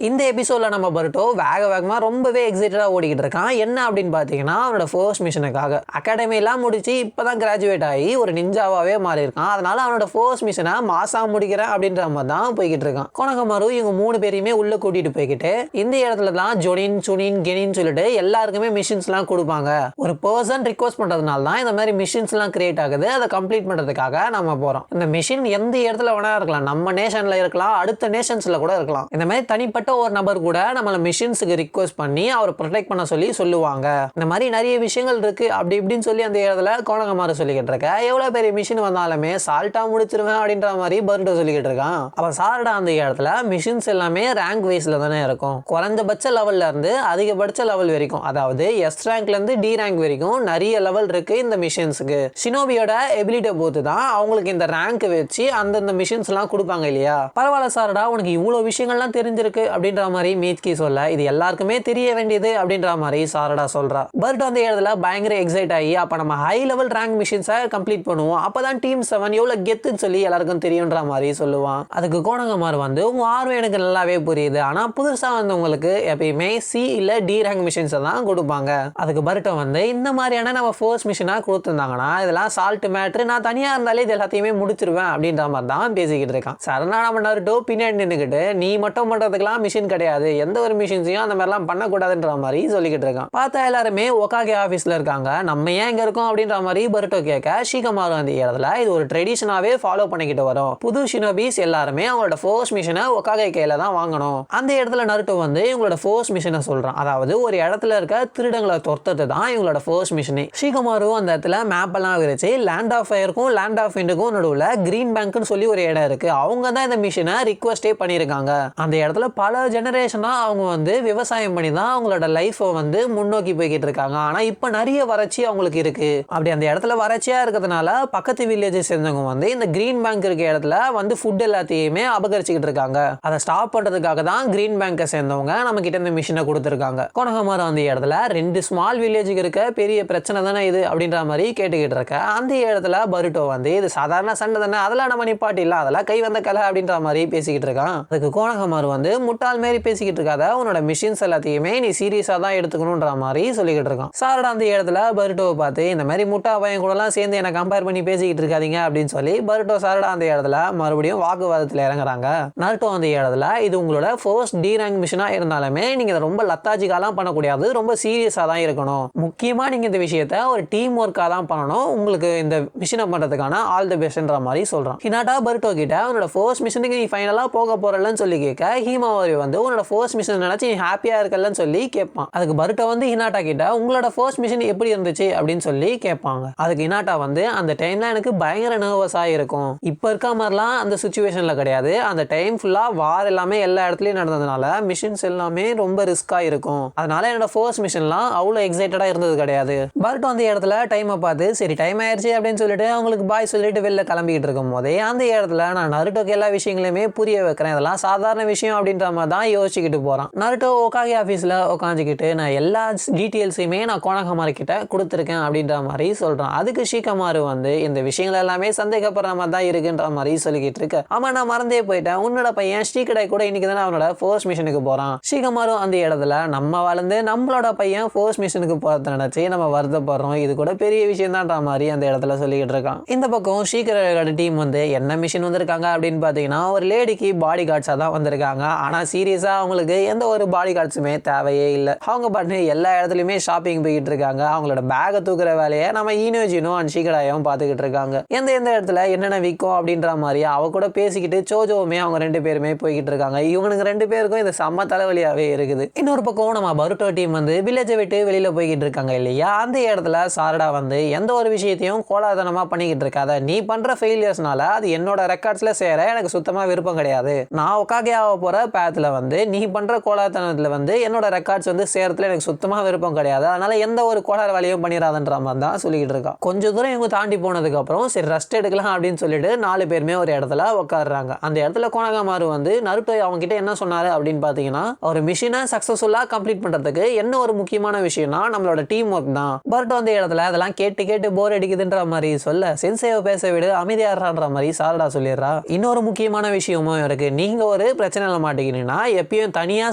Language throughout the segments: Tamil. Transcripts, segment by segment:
இந்த எபிசோட்ல நம்ம பருட்டோ வேகமா ரொம்பவே எக்ஸைட்டடா ஓடிக்கிட்டு இருக்கான். என்ன அப்படின்னு பாத்தீங்கன்னா அவனோட ஃபர்ஸ்ட் மிஷனுக்காக அகாடமி எல்லாம் முடிச்சு இப்பதான் கிராஜுவேட் ஆகி ஒரு நிஞ்சாவாவே மாறி இருக்கான். அதனால அவனோட ஃபர்ஸ்ட் மிஷனை மாசா முடிக்கிறேன் அப்படின்ற மாதிரி தான் போய்கிட்டு இருக்கான். கொனகமாரு இவங்க 3 பேரையுமே உள்ள கூட்டிட்டு போய்கிட்டு இந்த இடத்துல தான் ஜொனின் சுனின் கெனின்னு சொல்லிட்டு எல்லாருக்குமே மிஷின்ஸ் எல்லாம் கொடுப்பாங்க. ஒரு பர்சன் ரிக்வெஸ்ட் பண்றதுனால தான் இந்த மாதிரி மிஷின்ஸ் எல்லாம் கிரியேட் ஆகுது. அதை கம்ப்ளீட் பண்றதுக்காக நம்ம போறோம். இந்த மிஷின் எந்த இடத்துல வேணா இருக்கலாம், நம்ம நேஷன்ல இருக்கலாம், அடுத்த நேஷன்ஸ்ல கூட இருக்கலாம். இந்த மாதிரி தனிப்பட்ட ஒரு நபர் கூட நம்மள மிஷின்ஸ்க்கு ரிக்வெஸ்ட் பண்ணி அவரை ப்ரொடெக்ட் பண்ண சொல்லி சொல்லுவாங்க. இந்த மாதிரி நிறைய விஷயங்கள் இருக்கு அப்படி இப்படின்னு சொல்லி அந்த இடத்துல கோணகமாறு சொல்லிக்கிட்டு இருக்க. எவ்வளவு பெரிய மிஷின் வந்தாலுமே சால்ட்டா முடிச்சிருவேன் அப்படின்ற மாதிரி பர்ண்டோ சொல்லிக்கிட்டு இருக்கான். அப்ப சால்டா அந்த இடத்துல மிஷின்ஸ் எல்லாமே ரேங்க் வைஸ்ல தானே இருக்கும். குறைஞ்சபட்ச லெவல்ல இருந்து அதிகபட்ச லெவல் வரைக்கும், அதாவது எஸ் ரேங்க்ல இருந்து டி ரேங்க் வரைக்கும் நிறைய லெவல் இருக்கு இந்த மிஷின்ஸ்க்கு. ஷினோபியோட எபிலிட்டியை பொறுத்து தான் அவங்களுக்கு இந்த ரேங்க் வச்சு அந்தந்த மிஷின்ஸ் எல்லாம் கொடுப்பாங்க இல்லையா. பரவாயில்ல சாரடா, உனக்கு இவ்வளவு விஷயங்கள்லாம் தெரிஞ்சிருக்கு அப்படின்ற மாதிரி மீட்கி சொல்ல, இது எல்லாருக்குமே தெரிய வேண்டியது அப்படின்ற மாதிரி சாரடா சொல்றா. பர்ட் அந்த இடத்துல பயங்கர எக்ஸைட் ஆகி அப்ப நம்ம ஹை லெவல் ரேங்க் மிஷின்ஸை கம்ப்ளீட் பண்ணுவோம், அப்பதான் டீம் 7 எவ்வளவு கெத்துன்னு சொல்லி எல்லாருக்கும் தெரியும்ன்ற மாதிரி சொல்லுவான். அதுக்கு கோணகமார் வந்து உங்க ஆர்வம் எனக்கு நல்லாவே புரியுது, ஆனா புதுசா வந்தவங்களுக்கு எப்பயுமே சி இல்ல டி ரேங்க் மிஷின்ஸ் தான் கொடுப்பாங்க. அதுக்கு பர்ட்டோ வந்து இந்த மாதிரியான நம்ம ஃபர்ஸ்ட் மிஷினா கொடுத்துருந்தாங்கன்னா இதெல்லாம் சால்ட் மேட்ரு, நான் தனியா இருந்தாலே இது எல்லாத்தையுமே முடிச்சிருவேன் அப்படின்ற மாதிரி தான் பேசிக்கிட்டு இருக்கான். சரணா நம்ம நருட்டோ பின்னாடி நின்னுக்கிட்டு நீ மட்டும் பண்றதுக்கெல்லாம் மிஷின் கிடையாது, எந்த ஒரு மிஷின்ஸையும் அந்த மாதிரிலாம் பண்ணக்கூடாதுன்ற மாதிரி சொல்லிக்கிட்டு இருக்கான். பார்த்தா எல்லாருமே ஒகாகே ஆஃபீஸ்ல இருக்காங்க, நம்ம ஏன் இங்க இருக்கோம் அப்படின்ற மாதிரி பருட்டோ கேட்க, ஷிகமாரு அந்த இடத்துல இது ஒரு ட்ரெடிஷனாவே ஃபாலோ பண்ணிக்கிட்டு வரும், புது ஷினோபிஸ் எல்லாருமே அவங்களோட ஃபர்ஸ்ட் மிஷனை ஒகாகே கையில தான் வாங்கணும். அந்த இடத்துல நருட்டோ வந்து இவங்களோட ஃபர்ஸ்ட் மிஷனை சொல்றான், அதாவது ஒரு இடத்துல இருக்க திருடங்களை துரத்துறது தான் இவங்களோட ஃபர்ஸ்ட் மிஷனே. ஷிகமாரு அந்த இடத்துல மேப் எல்லாம் விரிச்சு லேண்ட் ஆஃப் ஃபயருக்கும் லேண்ட் ஆஃப் விண்டுக்கும் நடுவுல கிரீன் பேங்க்னு சொல்லி ஒரு இடம் இருக்கு, அவங்க தான் இந்த மிஷனை ரிக்வெஸ்டே பண்ணியிருக்காங்க. அந்த இடத்துல பல ஜெனரேஷனா அவங்க வந்து விவசாயம் பண்ணி தான் அவங்களோட லைஃபை வந்து முன்னோக்கி போய்கிட்டு இருக்காங்க. ஆனா இப்ப நிறைய வறட்சி அவங்களுக்கு இருக்கு. அப்படி அந்த இடத்துல வறட்சியா இருக்கிறதுனால பக்கத்து வில்லேஜை சேர்ந்தவங்க வந்து இந்த கிரீன் பேங்க் இருக்க இடத்துல வந்து ஃபுட் எல்லாத்தையுமே அபகரிச்சுக்கிட்டு இருக்காங்க. அதை ஸ்டாப் பண்றதுக்காக தான் கிரீன் பேங்கை சேர்ந்தவங்க நம்ம கிட்ட இந்த மிஷினை கொடுத்துருக்காங்க. கொனகமாரு அந்த இடத்துல 2 ஸ்மால் வில்லேஜுக்கு இருக்க பெரிய பிரச்சனை தானே இது அப்படின்ற மாதிரி கேட்டுக்கிட்டு இருக்க. அந்த இடத்துல பருட்டோ வந்து இது சாதாரண சண்டை தானே, அதெல்லாம் நம்ம நிப்பாட்டி இல்ல, அதெல்லாம் கை வந்த கலை அப்படின்ற மாதிரி பேசிக்கிட்டு இருக்கான். அதுக்கு கோணகமாரு வந்து முட்டாள் மாரி பேசிக்கிட்டு இருக்காத, உன்னோட மிஷின்ஸ் எல்லாத்தையுமே நீ சீரியஸா தான் எடுத்துக்கணும்ன்ற மாதிரி சொல்லிக்கிட்டு இருக்கான். சாரடா அந்த இடத்துல பருட்டோவை பார்த்து இந்த மாதிரி முட்டா பையன் கூட எல்லாம் சேர்ந்து என்ன கம்பேர் பண்ணி பேசிக்கிட்டு இருக்காதீங்க அப்படின்னு சொல்லி பருட்டோ சாரடா அந்த இடத்துல மறுபடியும் வாக்குவாதத்தில் இறங்குறாங்க. நருட்டோ அந்த இடத்துல இது உங்களோட ஃபர்ஸ்ட் டி ரேங்க் மிஷனா இருந்தாலுமே நீங்க ரொம்ப லத்தாஜிக்காலாம் பண்ணக்கூடாது, ரொம்ப சீரியஸா தான் இருக்கணும். முக்கியமா நீங்க இந்த விஷயத்த ஒரு டீம் ஒர்க்கா தான் பண்ணணும், உங்களுக்கு இந்த மிஷினை பண்றதுக்கான ஆல் தி பெஸ்ட்ன்ற மாதிரி சொல்றான். ஹினாட்டா பருட்டோ கிட்ட உன்னோட ஃபர்ஸ்ட் மிஷனுக்கு நீ ஃபைனலா போக போறலன்னு சொல்லி கேட்க, ஹீமாவாரி வந்து உன்னோட ஃபர்ஸ்ட் மிஷன் நினைச்சு நீ ஹாப்பியா இருக்கலன்னு சொல்லி கேட்பான். அதுக்கு பருட்டோ வந்து ஹினாட்டா கிட்ட உங்களோட ஃபர்ஸ்ட் மிஷன் எப்படி இருந்துச்சு அப்படின்னு சொல்லி கேட்பாங்க. அதுக்கு ஹினாட்டா வந்து அந்த டைம்ல எனக்கு பயங்கர நர்வஸா இருக்கும், இப்ப இருக்க மாதிரிலாம் அந்த சிச்சுவேஷன்ல கிடையாது, அந்த டைம் ஃபுல்லா வார் எல்லாமே எல்லா இடத்துலயும் நடந்ததுனால மிஷின்ஸ் எல்லாமே ரொம்ப ரிஸ்கா இருக்கும், அதனால என்னோட ஃபர்ஸ்ட் மிஷன்லாம் அவ்வளவு எக்ஸைட்டடா இருந்தது கிடையாது. பருட்டோ அந்த இடத்துல டைமை பார்த்து சரி டைம் ஆயிடுச்சு அப்படின்னு சொல்லிட்டு அவங்களுக்கு பாய் சொல்லிட்டு வெளில கிளம்பிக்கிட்டு இருக்கும் போதே அந்த இடத்துல நான் நருட்டோக்கு எல்லா விஷயங்களையுமே புரிய வைக்கிறேன், இதெல்லாம் சாதாரண விஷயம் அப்படின்ற மாதிரி தான் யோசிச்சுக்கிட்டு போறான். நருட்டோ ஒகாகே ஆஃபீஸ்ல உட்காந்துக்கிட்டு நான் எல்லா டீட்டெயில்ஸையுமே நான் கோனகமாரு கிட்ட கொடுத்துருக்கேன் அப்படின்ற மாதிரி சொல்றான். அதுக்கு ஷிகமாரு வந்து இந்த விஷயங்கள் எல்லாமே சந்தேகப்படுற மாதிரி தான் இருக்குன்ற மாதிரி சொல்லிக்கிட்டு இருக்கு. ஆமா நான் மறந்தே போயிட்டேன், உன்னோட பையன் ஸ்ரீகடை கூட இன்னைக்கு தானே அவனோட ஃபர்ஸ்ட் மிஷனுக்கு போறான். ஷிகமாரு அந்த இடத்துல நம்ம வளர்ந்து நம்மளோட பையன் ஃபர்ஸ்ட் மிஷனுக்கு போறத நினைச்சு நம்ம வருத்தப்படுறோம், இது கூட பெரிய விஷயம் தான்ன்ற மாதிரி அந்த இடத்துல சொல்லிக்கிட்டு இருக்கான். இந்த பக்கம் ஸ்ரீகரோட டீம் வந்து என்ன மிஷன் வந்திருக்காங்க அப்படின்னு பாத்தீங்கன்னா ஒரு லேடிக்கு பாடி கார்ட்ஸா தான் வந்திருக்காங்க. ஆனா சீரியஸா அவங்களுக்கு எந்த ஒரு பாடி கார்ட்ஸுமே தேவையே இல்லை, அவங்க பாட்டு எல்லா இடத்துலயுமே ஷாப்பிங் போய்கிட்டு இருக்காங்க. அவங்களோட பேகை தூக்குற வேலையை நம்ம ஈனோஜினும் அண்ட் ஷீகடாயும் பார்த்துக்கிட்டு இருக்காங்க. எந்த இடத்துல என்னென்ன விற்கும் அப்படின்ற மாதிரி அவ கூட பேசிக்கிட்டு சோஜோவுமே அவங்க 2 பேருமே போய்கிட்டு இருக்காங்க. இவனுக்கு 2 பேருக்கும் இந்த செம்ம தலைவலியாவே இருக்குது. இன்னொரு பக்கம் நம்ம பருட்டோ டீம் வந்து வில்லேஜை விட்டு வெளியில போய்கிட்டு இருக்காங்க இல்லையா. அந்த இடத்துல சாரடா வந்து எந்த ஒரு விஷயத்தையும் கோலாதனமா பண்ணிக்கிட்டு இருக்காத, நீ பண்ற ஃபெயிலியர்ஸ்னால அது என்னோட ரெக்கார்ட்ஸ்ல சேர எனக்கு சுத்தமா விருப்பம் கிடையாது, நான் ஒகாகே ஆக போற பேத்துல வந்து நீ பண்ற கோலாதனத்துல வந்து என்னோட ரெக்கார்ட்ஸ் வந்து சேரத்துல எனக்கு சுத்தமா விருப்பம் கிடையாது, அதனால எந்த ஒரு கோளாறு வேலையும் பண்ணிடாதன்ற மாதிரி தான் சொல்லிக்கிட்டு இருக்கான். கொஞ்சம் தூரம் இவங்க தாண்டி போனதுக்கு அப்புறம் சரி ரெஸ்ட் எடுக்கலாம் அப்படின்னு சொல்லிட்டு 4 பேருமே ஒரு இடத்துல உட்காடுறாங்க. அந்த இடத்துல கோனகமாரு வந்து நருட்டோ அவங்க கிட்ட என்ன சொன்னாரு அப்படின்னு பாத்தீங்கன்னா ஒரு மிஷினை சக்சஸ்ஃபுல்லா கம்ப்ளீட் பண்றதுக்கு என்ன ஒரு முக்கியமான விஷயம்னா நம்மளோட டீம் ஒர்க் தான். பருட்டோ அந்த இடத்துல அதெல்லாம் கேட்டு கேட்டு போர் அடிக்குதுன்ற மாதிரி சொல்ல சென்சேவை பேச விடு அமைதியாடுறான்ற மாதிரி சாரடா சொல்லிடுறா. இன்னொரு முக்கியமான விஷயமும் இருக்கு, நீங்க ஒரு பிரச்சனையில மாட்டிக்கிட்டீங்கன்னா என்னன்னா எப்பயும் தனியா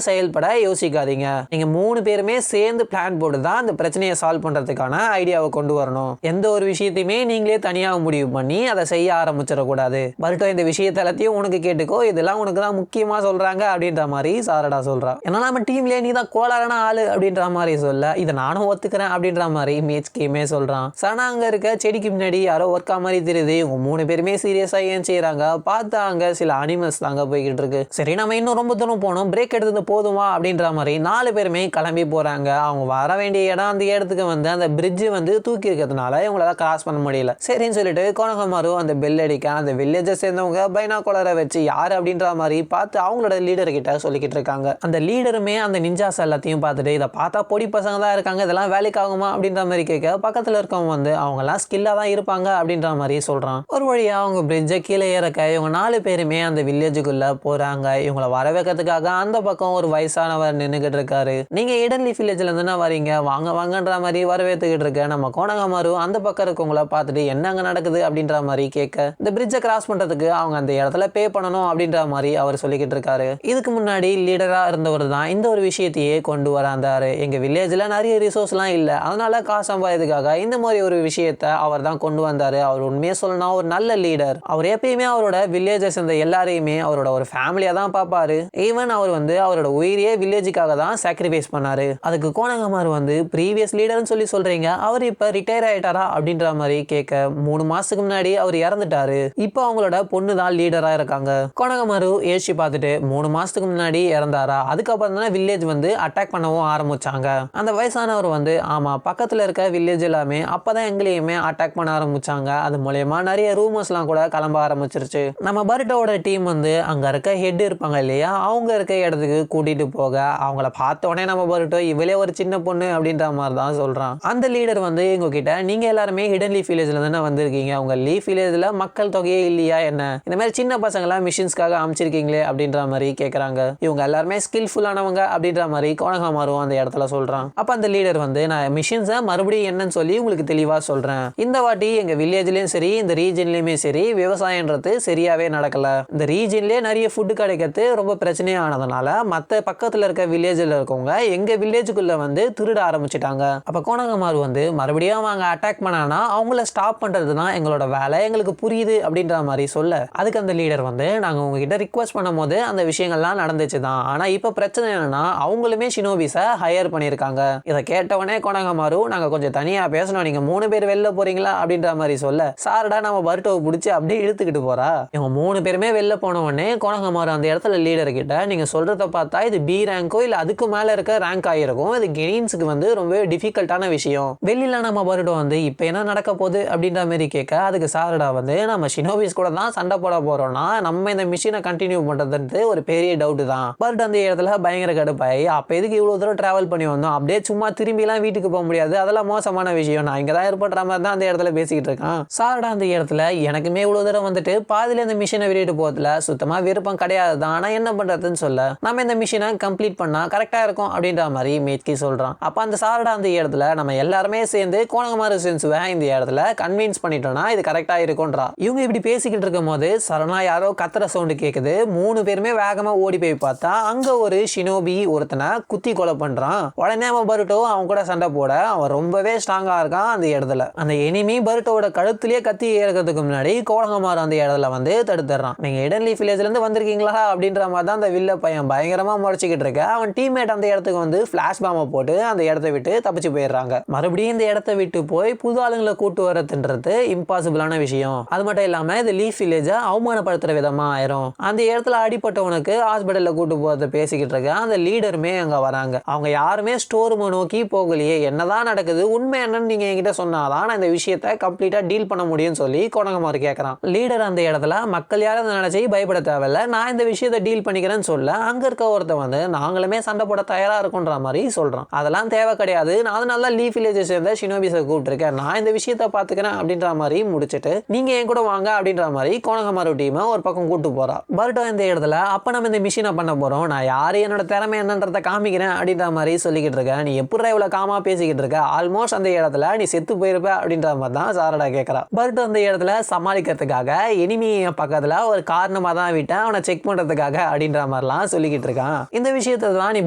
செயல்பட யோசிக்காதீங்க. நீங்க 3 பேருமே சேர்ந்து பிளான் போட்டு தான் அந்த பிரச்சனையை சால்வ் பண்றதுக்கான ஐடியாவை கொண்டு வரணும். எந்த ஒரு விஷயத்தையுமே நீங்களே தனியா முடிவு பண்ணி அதை செய்ய ஆரம்பிச்சிடக்கூடாது. பருட்டோ இந்த விஷயத்த எல்லாத்தையும் உனக்கு கேட்டுக்கோ, இதெல்லாம் உனக்கு தான் முக்கியமா சொல்றாங்க அப்படின்ற மாதிரி சாரடா சொல்றா. ஏன்னா நம்ம டீம்லயே நீ தான் கோளாறான ஆளு அப்படின்ற மாதிரி சொல்ல, இதை நானும் ஒத்துக்கிறேன் அப்படின்ற மாதிரி மீச்கியுமே சொல்றான். சனா அங்க இருக்க செடிக்கு முன்னாடி யாரோ ஒர்க்கா மாதிரி தெரியுது. இவங்க 3 பேருமே சீரியஸா ஏன் செய்யறாங்க பார்த்தா அங்க சில அனிமல்ஸ் தாங்க போய்கிட்டு இருக்கு. சரி நம்ம இன்னும் ரொம்ப தூரம் போனோம், பிரேக் எடுத்தது போதுமா அப்படின்ற மாதிரி 4 பேருமே கிளம்பி போறாங்க. அவங்க வர வேண்டிய இடம் அந்த இடத்துக்கு வந்து அந்த பிரிட்ஜ் வந்து தூக்கி இருக்கிறதுனால இவங்களால கிராஸ் பண்ண முடியல. சரின்னு சொல்லிட்டு கோனகமாரு அந்த பெல் அடிக்க அந்த வில்லேஜை சேர்ந்தவங்க பைனாகுலரை வச்சு யாரு அப்படின்ற மாதிரி பார்த்து அவங்களோட லீடர் கிட்ட சொல்லிக்கிட்டு இருக்காங்க. அந்த லீடருமே அந்த நிஞ்சாஸ் எல்லாத்தையும் பார்த்துட்டு இதை பார்த்தா பொடி பசங்க தான் இருக்காங்க, இதெல்லாம் வேலைக்கு ஆகுமா அப்படின்ற மாதிரி கேட்க பக்கத்துல இருக்கவங்க வந்து அவங்க எல்லாம் ஸ்கில்லா தான் இருப்பாங்க அப்படின்ற மாதிரி சொல்றான். ஒரு வழியா அவங்க பிரிட்ஜை கீழே இறக்க இவங்க 4 பேருமே அந்த வில்லேஜுக்குள்ள போறாங்க. இவங்களை வர வைக்கிறதுக்காக அந்த பக்கம் ஒரு வயசானவர் நின்றுகிட்டு இருக்காரு. நீங்க இடன்லி வில்லேஜ்ல இருந்து வரீங்க, வாங்க வாங்கன்ற மாதிரி வரவேற்றுக்கிட்டு இருக்க நம்ம கோனகமாரு அந்த பக்கம் இருக்கவங்கள பார்த்துட்டு என்ன அங்க நடக்குது அப்படின்ற மாதிரி கேட்க இந்த பிரிட்ஜை கிராஸ் பண்றதுக்கு அவங்க அந்த இடத்துல பே பண்ணணும் அப்படின்ற மாதிரி அவர் சொல்லிக்கிட்டு இருக்காரு. இதுக்கு முன்னாடி லீடரா இருந்தவர் தான் இந்த ஒரு விஷயத்தையே கொண்டு வராந்தாரு. எங்க வில்லேஜ்ல நிறைய ரிசோர்ஸ்லாம் இல்ல, அதனால காசு சம்பாதிக்கிறதுக்காக இந்த மாதிரி ஒரு விஷயத்தை அவர் தான் கொண்டு வந்தாரு. அவர் உண்மையை சொல்லணும் ஒரு நல்ல லீடர். அவர் எப்பயுமே அவரோட வில்லேஜை சேர்ந்த எல்லாரையுமே அவரோட ஒரு ஃபேமிலியா தான் பார்ப்பாரு. ஈவன் அவர் வந்து அவரோட உயிரியே வில்லேஜுக்காக தான் சாக்ரிஃபைஸ் பண்ணாரு. அதுக்கு கோனகமாரு வந்து ப்ரீவியஸ் லீடர்னு சொல்லி சொல்றீங்க, அவர் இப்ப ரிட்டையர் ஆயிட்டாரா அப்படின்ற மாதிரி கேட்க 3 மாசத்துக்கு முன்னாடி அவர் இறந்துட்டாரு, இப்போ அவங்களோட பொண்ணு தான் லீடரா இருக்காங்க. கோனகமாரு யோசிச்சு பார்த்துட்டு 3 மாசத்துக்கு முன்னாடி இறந்தாரா, அதுக்கப்புறம் தான் வில்லேஜ் வந்து அட்டாக் பண்ணவும் ஆரம்பிச்சாங்க. அந்த வயசானவர் வந்து ஆமா பக்கத்துல இருக்க வில்லேஜ் எல்லாமே அப்பதான் எங்களையுமே அட்டாக் பண்ண ஆரம்பிச்சாங்க, அது மூலமா நிறைய ரூமர்ஸ்லாம் கூட கிளம்ப ஆரம்பிச்சிருச்சு. நம்ம பருட்டோட டீம் வந்து அங்க இருக்க ஹெட் இருப்பாங்க இல்லையா, அவங்க இருக்க இடத்துக்கு கூட்டிட்டு போக அவங்கள பார்த்த உடனே நம்ம பருட்டோ இவளே ஒரு சின்ன பொண்ணு அப்படின்ற மாதிரி தான் சொல்றான். அந்த லீடர் வந்து எங்க கிட்ட நீங்க எல்லாருமே ஹிடன் லீஃப் வில்லேஜ்ல தானே வந்திருக்கீங்க, உங்க லீஃப் வில்லேஜ்ல மக்கள் தொகையே இல்லையா என்ன, இந்த மாதிரி சின்ன பசங்களாம் மிஷின்ஸ்க்காக அமைச்சிருக்கீங்களே அப்படின்ற மாதிரி கேட்கறாங்க. இவங்க எல்லாருமே ஸ்கில்ஃபுல்லானவங்க அப்படின்ற மாதிரி கோனகமாரு அந்த இடத்துல சொல்றான். அப்ப அந்த லீடர் வந்து நான் மிஷின்ஸை மறுபடியும் என்னன்னு சொல்லி உங்களுக்கு தெளிவா சொல்றேன். இந்த வாட்டி எங்க வில்லேஜ்லயும் சரி இந்த ரீஜன்லயுமே சரி விவசாயம்ன்றது சரியாவே நடக்கல. இந்த ரீஜன்லயே நிறைய ஃபுட் கிடைக்கிறது ரொம்ப பிரச்சனையானதுனால மற்ற பக்கத்துல இருக்க வில்லேஜ்ல இருக்கவங்க எங்க வில்லேஜுக்குள்ள வந்து திருட ஆரம்பிச்சிட்டாங்க. அப்ப கோனகமாரு வந்து மறுபடியும் அவங்க அட்டாக் பண்ணானா அவங்கள ஸ்டாப் பண்றது தான் எங்களோட வேலை, எங்களுக்கு புரியுது அப்படின்ற மாதிரி சொல்ல அதுக்கு அந்த லீடர் வந்து நாங்க உங்ககிட்ட ரிக்வெஸ்ட் பண்ணும் போது அந்த விஷயங்கள்லாம் நடந்துச்சு தான், ஆனா இப்ப பிரச்சனை என்னன்னா அவங்களுமே ஷினோபிஸை ஹையர் பண்ணியிருக்காங்க. இதை கேட்டவனே கோனகமாரு நாங்க கொஞ்சம் தனியா பேசணும், நீங்க 3 பேர் வெளில போறீங்களா அப்படின்ற மாதிரி சொல்ல சாரடா நம்ம பருட்டோவை பிடிச்சி அப்படியே இழுத்துக்கிட்டு போறா. இவங்க 3 பேருமே வெளில போன உடனே கோனகமாரு அந்த இடத்துல லீடர் கிட்ட நீங்க சொல்றத பார்த்தா இது பி ரேங்கோ இல்ல அதுக்கு மேல இருக்க ரேங்க் ஆயிருக்கும், இது கெயின்ஸுக்கு வந்து ரொம்ப டிஃபிகல்ட்டான விஷயம், வெளியில நம்ம பருட்டோ வந்து இப்ப என்ன நடக்க போகுது அப்படின்ற மாதிரி கேட்க அதுக்கு சாரடா வந்து நம்ம ஷினோபிஸ் கூட தான் சண்டை போட போறோம்னா நம்ம இந்த மிஷினை கண்டினியூ பண்றது ஒரு பெரிய டவுட் தான். பட் அந்த இடத்துல பயங்கர கடுப்பாயி அப்ப எதுக்கு இவ்வளவு தூரம் டிராவல் பண்ணி வந்தோம், அப்படியே சும்மா திரும்பி எல்லாம் வீட்டுக்கு போக முடியாது, அதெல்லாம் மோசமான விஷயம், நான் இங்கதான் ஏற்படுற மாதிரி தான் அந்த இடத்துல பேசிக்கிட்டு இருக்கான். சாரடா அந்த இடத்துல எனக்குமே இவ்வளவு தூரம் வந்துட்டு பாதியில இந்த மிஷினை விட்டுட்டு போறதுல சுத்தமா விருப்பம் கிடையாது தான், ஆனா என்ன பண்றதுன்னு சொல்ல நம்ம இந்த மிஷினை கம்ப்ளீட் பண்ணா கரெக்டா இருக்கும் அப்படின்ற மாதிரி மேட்கி சொல்றான். அப்ப அந்த சாரடா அந்த இடத்துல நம்ம எல்லாருமே சேர்ந்து கோனகமாரு சென்சுவை இந்த இடத்துல கன்வின்ஸ் பண்ணிட்டோம்னா இது கரெக்டா இருக்கும்ன்றா. இவங்க இப்படி பேசிக்கிட்டு இருக்கும் போது சரணா யாரோ கத்துற சவுண்டு கேக்குது. 3 பேருமே வேகமா ஓடி போய் பார்த்தா அங்க ஒரு ஷினோபி ஒருத்தனை குத்தி கொலை பண்றான். உடனே அவன் பருட்டோ அவன் கூட சண்டை போட அவன் ரொம்பவே ஸ்ட்ராங்கா இருக்கான் அந்த இடத்துல. அந்த எனிமி பருட்டோட கழுத்துலயே கத்தி ஏறதுக்கு முன்னாடி கோனகமாரு அந்த இடத்துல வந்து தடுத்துறான். நீங்க இடன்லி வில்லேஜ்ல இருந்து வந்திருக்கீங்களா அப்படின்ற மாதிரி தான் அந்த வில்ல பையன் பயங்கரமா முறைச்சிக்கிட்டு இருக்க. அவன் டீம்மேட் அந்த இடத்துக்கு வந்து பிளாஷ் பாம்பை போட்டு அந்த இடத்தை விட்டு தப்பிச்சு போயிடுறாங்க. மறுபடியும் இந்த இடத்தை விட்டு போய் புது ஆளுங்களை கூட்டு வரதுன்றது இம்பாசிபிளான விஷயம். அது மட்டும் இல்லாம இது லீஃப் வில்லேஜை அவமானப்படுத்துற விதமா ஆயிரும். அந்த இடத்துல அடிப்பட்டவனுக்கு ஹாஸ்பிட்டல்ல கூட்டு போறத பேசிக்கிட்டு இருக்க அந்த லீடருமே அங்க வராங்க. அவங்க யாருமே ஸ்டோர் ரூம் நோக்கி போகலையே, என்னதான் நடக்குது உண்மை என்னன்னு நீங்க என்கிட்ட சொன்னாதான் நான் இந்த விஷயத்தை கம்ப்ளீட்டா டீல் பண்ண முடியும்னு சொல்லி கோனகமாரு கேட்கறான். லீடர் அந்த இடத்துல மக்கள் யாரும் நினைச்சு பயப்பட தேவையில்ல, நான் இந்த விஷயத்தை டீல் பண்ணிக்கிறேன்னு சொல்ல அங்க இருக்க ஒருத்த வந்து நாங்களுமே சண்டை போட தயாரா இருக்கும்ன்ற மாதிரி சொல்றான். அதெல்லாம் தேவை கிடையாது, நான் நல்லா லீஃப் வில்லேஜை சேர்ந்த ஷினோபிஸை கூப்பிட்டு இருக்கேன், நான் இந்த விஷயத்தை பாத்துக்கிறேன் அப்படின்ற மாதிரி முடிச்சுட்டு நீங்க என் கூட வாங்க அப்படின்ற மாதிரி கோனகமாரு டீமை ஒரு பக்கம் கூட்டு போறா. பருட்டோ இந்த இடத்துல அப்ப நம்ம இந்த மிஷினை பண்ண போறோம், நான் யாரு என்னோட திறமை என்னன்றதை காமிக்கிறேன் அப்படின்ற மாதிரி சொல்லிக்கிட்டு இருக்க. நீ எப்படி இவ்வளவு காமா பேசிக்கிட்டு இருக்க, ஆல்மோஸ்ட் அந்த இடத்துல நீ செத்து போயிருப்ப அப்படின்ற மாதிரி தான் சாரடா கேட்கறா. பருட்டோ அந்த இடத்துல சமாளிக்கிறதுக்காக எனிமி பக்கத்துல ஒரு காரணமா தான் விட்டேன் அவனை செக் பண்றதுக்காக அப்படின்ற மாதிரிலாம் சொல்லிக்கிட்டு இருக்கான். இந்த விஷயத்தை தான் நீ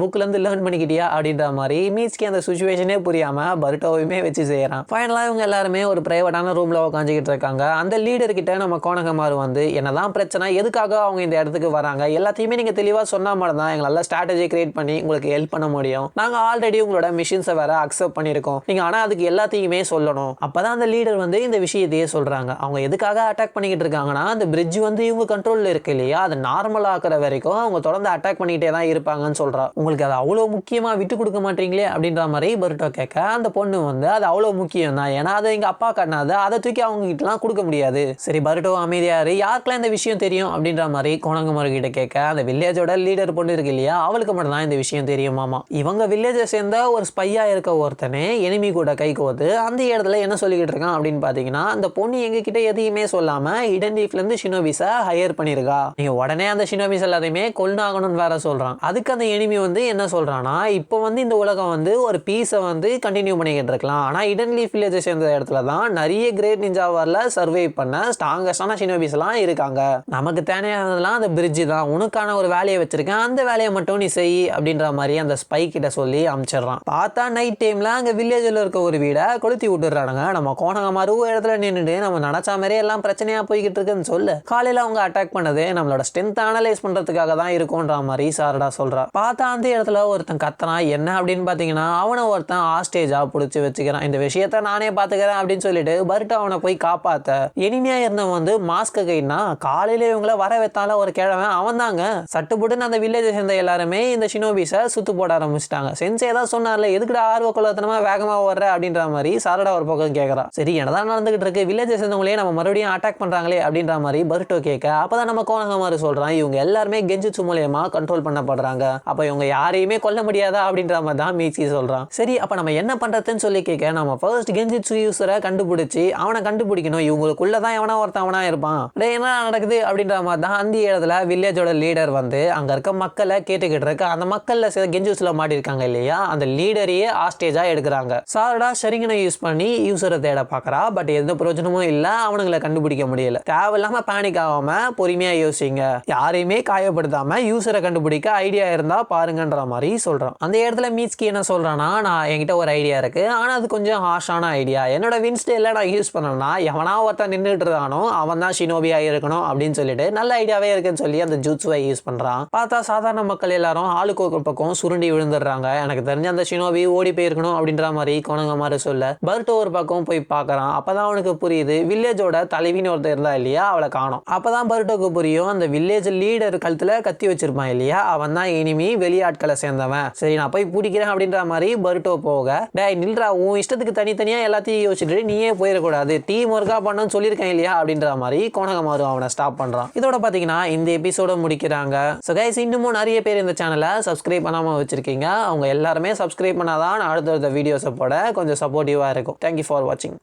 புக்ல இருந்து லேர்ன் பண்ணிக்கிட்டியா அப்படின்ற மாதிரி மீட்ஸ்கி அந்த சுச்சுவேஷனே புரியாம பருட்டோவையுமே வச்சு செய்யறான். ஃபைனலா இவங்க எல்லாருமே ஒரு பிரைவேட்டான ரூம்ல உட்காந்துக்கிட்டு இருக்காங்க. அந்த லீடர் கிட்ட நம்ம கோணகமாறு வந்து என்னதான் பிரச்சனை, எதுக்காக அவங்க இந்த இடத்துக்கு வராங்க, எல்லாத்தையுமே நீங்க தெளிவா சொன்னா மட்டும் தான் எங்களால ஸ்ட்ராட்டஜி கிரியேட் பண்ணி உங்களுக்கு ஹெல்ப் பண்ண முடியும். நாங்க ஆல்ரெடி உங்களோட மிஷின்ஸை வேற அக்செப்ட் பண்ணிருக்கோம், நீங்க ஆனா அதுக்கு எல்லாத்தையுமே சொல்லணும். அப்பதான் அந்த லீடர் வந்து இந்த விஷயத்தையே சொல்றாங்க. அவங்க எதுக்காக அட்டாக் பண்ணிக்கிட்டு இருக்காங்கன்னா, அந்த பிரிட்ஜ் வந்து இவங்க கண்ட்ரோல்ல இருக்கு இல்லையா, அது நார்மல் ஆக்குற வரைக்கும் அவங்க தொடர்ந்து அட்டாக் பண்ணிக்கிட்டே தான் இருப்பாங்கன்னு சொல்றா. உங்களுக்கு அது அவ்வளவு முக்கியமா விட்டு கொடுக்க மாட்டீங்களே அப்படின்ற மாதிரி பருட்டோ கேட்க, அந்த பொண்ணு வந்து அது அவ்வளவு முக்கியம் தான், ஏன்னா அது எங்க அப்பா கண்ணாது, அதை தூக்கி அவங்க கிட்டலாம் கொடுக்க முடியாது. சரி பருட்டோ அமைதியாரு, யாருக்கெல்லாம் இந்த விஷயம் தெரியும் அப்படின்ற மாதிரி கோணங்கமாறு கிட்ட கேட்க, அந்த வில்லேஜோட லீடர் பொண்ணு இருக்கு இல்லையா, அவளுக்கு மட்டும் தான் இந்த விஷயம் தெரியுமாமா. இவங்க வில்லேஜை சேர்ந்த ஒரு ஸ்பையா இருக்க ஒருத்தனே எனிமி கூட கை கோத்து அந்த இடத்துல என்ன சொல்லிக்கிட்டு இருக்கான் அப்படின்னு பாத்தீங்கன்னா, அந்த பொண்ணு எங்க கிட்ட எதையுமே சொல்லாம இடன் லீஃப்ல இருந்து ஷினோபிஸை ஹையர் பண்ணிருக்கா, நீங்க உடனே அந்த ஷினோபிஸ் எல்லாத்தையுமே கொல்லாகணும்னு வேற சொல்றான். அதுக்கு அந்த எனிமி வந்து என்ன சொல்றான்னா, இப்போ வந்து இந்த உலகம் வந்து ஒரு பீஸை வந்து கண்டினியூ பண்ணிக்கிட்டு இருக்கலாம், ஆனா இடன் லீஃப் வில்லேஜை சேர்ந்த இடத்துல தான் நிறைய கிரேட் நிஞ்சா வார்ல சர்வை பண்ண ஸ்ட்ராங்கஸ்டான ஷினோபிஸ் எல்லாம் இருக்காங்க. நமக்கு தேவையானதெல்லாம் அந்த பிரிட்ஜ் தான், உனக்கான ஒரு வேலையை வச்சிருக்கேன், அந்த வேலையை மட்டும் நீ செய் அப்படின்ற மாதிரி அந்த ஸ்பை கிட்ட சொல்லி அனுப்பிச்சிடுறான். பார்த்தா நைட் டைம்ல அங்க வில்லேஜில் இருக்க ஒரு வீடை கொளுத்தி விட்டுறானுங்க. நம்ம கோணகமாறு இடத்துல நின்றுட்டு நம்ம நினைச்ச மாதிரி எல்லாம் பிரச்சனையா போய்கிட்டு இருக்குன்னு சொல்லு. காலையில அவங்க அட்டாக் பண்ணது நம்மளோட ஸ்ட்ரென்த் அனலைஸ் பண்றதுக்காக தான் இருக்கும்ன்ற மாதிரி சாரடா சொல்றா. பார்த்தா அந்த இடத்துல ஒருத்தன் கத்துறான். என்ன அப்படின்னு பாத்தீங்கன்னா, அவனை ஒருத்தன் ஆஸ்டேஜா புடிச்சு வச்சுக்கிறான். இந்த விஷயத்த நானே பாத்துக்கிறேன் அப்படின்னு சொல்லிட்டு பருட்டோ அவனை போய் காப்பாத்த இனிமையா இருந்தவன் வந்து மாஸ்க கைனா காலையில இவங்கள வர வைத்தால ஒரு கிழவன் அவன் தாங்க. சட்டுப்புட்டுன்னு அந்த வில்லேஜை சேர்ந்த எல்லாருமே இந்த ஷினோபிஸை சுத்து போட ஆரம்பிச்சிட்டாங்க. சென்சே தான் சொன்னார்ல, எதுக்குடா ஆர்வ கொள்ளத்தனமா வேகமா வர்ற அப்படின்ற மாதிரி சாரடா ஒரு பக்கம் கேட்கறா. சரி என்னதான் நடந்துகிட்டு இருக்கு, வில்லேஜை சேர்ந்தவங்களே நம்ம மறுபடியும் அட்டாக் பண்றாங்களே அப்படின்ற மாதிரி பருட்டோ கேட்க, அப்பதான் நம்ம கோணகமாறு சொல்றான், இவங்க எல்லாருமே கெஞ்சிட்சு மூலியமா கண்ட்ரோல் பண்ணப்படுறாங்க, அப்ப இவங்க யாரையுமே கொல்ல முடியாதா அப்படின்ற மாதிரி தான் மீட்ஸ்கி சொல்றான். சரி அப்ப நம்ம என்ன பண்றதுன்னு சொல்லி கேட்க, நம்ம ஃபர்ஸ்ட் கெஞ்சிட்சு யூஸரை கண்டுபிடிச்சு அவனை கண்டுபிடிக்கணும், இவங்களுக்குள்ளதான் எவனா ஒருத்தவனா இருப்பான், என்ன நடக்குது அப்படின்ற மாதிரி தான் அந்த இடத்துல வில்லேஜோட லீடர் வந்து அங்க இருக்க மக்களை கேட்டுக்கிட்டு இருக்கு. அந்த மக்கள்ல சில கெஞ்சிட்சுல மாட்டி இருக்காங்க இல்லையா, அந்த லீடரையே ஆஸ்டேஜா எடுக்கிறாங்க. சாரடா ஷரிங்கனை யூஸ் பண்ணி யூசரை தேட பாக்குறா. பட் எந்த பிரயோஜனமும் இல்ல, அவனுங்களை கண்டுபிடிக்க முடியல. தேவையில்லாம பேனிக் ஆகாம பொறுமையா யோசிங்க, யாரையுமே காயப்படுத்தாம யூசரை கண்டுபிடிக்க ஐடியா இருந்தா பாருங்கன்ற மாதிரி சொல்றான். அந்த இடத்துல மீட்ஸ்கி என்ன சொல்றானா, நான் என்கிட்ட ஒரு ஐடியா இருக்கு, ஆனா அது கொஞ்சம் ஹார்ஷான ஐடியா, என்னோட வின்ஸ்டேல நான் யூஸ் பண்ணனா எவனா ஒருத்தன் நின்றுட்டு இருக்கானோ அவன் தான் ஷினோபியா இருக்கணும் அப்படின்னு சொல்லிட்டு நல்ல ஐடியாவே இருக்குன்னு சொல்லி அந்த ஜூட்ஸுவை யூஸ் பண்றான். பார்த்தா சாதாரண மக்கள் எல்லாரும் ஆளுக்கு ஒரு பக்கம் சுருண்டி விழுந்துடுறாங்க. எனக்கு தெரிஞ்ச அந்த ஷினோபி ஓடி போயிருக்கணும் அப்படின்ற மாதிரி கோணகமாறு சொல்ல, பருட்டோ ஒரு பக்கம் போய் பார்க்கறான். அப்பதான் அவனுக்கு புரியுது, வில்லேஜோட தலைவின்னு ஒருத்தர் இருந்தா இல்லையா, அவளை காணோம். அப்பதான் பருட்டோக்கு புரியும், அந்த வில்லேஜ் லீடர் கழுத்துல கத்தி வச்சிருப்பான் இல்லையா, அவன் தான் இனிமே வெளியாட்களை சேர்ந்தவன். சரி நான் போய் பிடிக்கிறேன் அப்படின்ற மாதிரி பருட்டோ போக, டேய் நில்றா, உன் இஷ்டத்துக்கு தனித்தனியா எல்லாத்தையும் யோசிச்சுட்டு நீயே போயிடக்கூடாது, டீம் ஒர்க்கா பண்ணணும்னு சொல்லியிருக்கேன் இல்லையா அப்படின்ற மாதிரி கோணகமாறு அவனை ஸ்டாப் பண்றான். இதோட பாத்தீங்கன்னா இந்த எபிசோட முடிக்கிறாங்க. சோ கைஸ், இன்னமும் நிறைய பேர் இந்த சேனலை சப்ஸ்கிரைப் பண்ணாம வச்சிருக்கீங்க. அவங்க எல்லாருமே சப்ஸ்கிரைப் பண்ணாதான் அடுத்தடுத்த வீடியோஸை போட கொஞ்சம் சப்போர்ட்டிவா இருக்கும். தேங்க்யூ ஃபார் வாட்சிங்.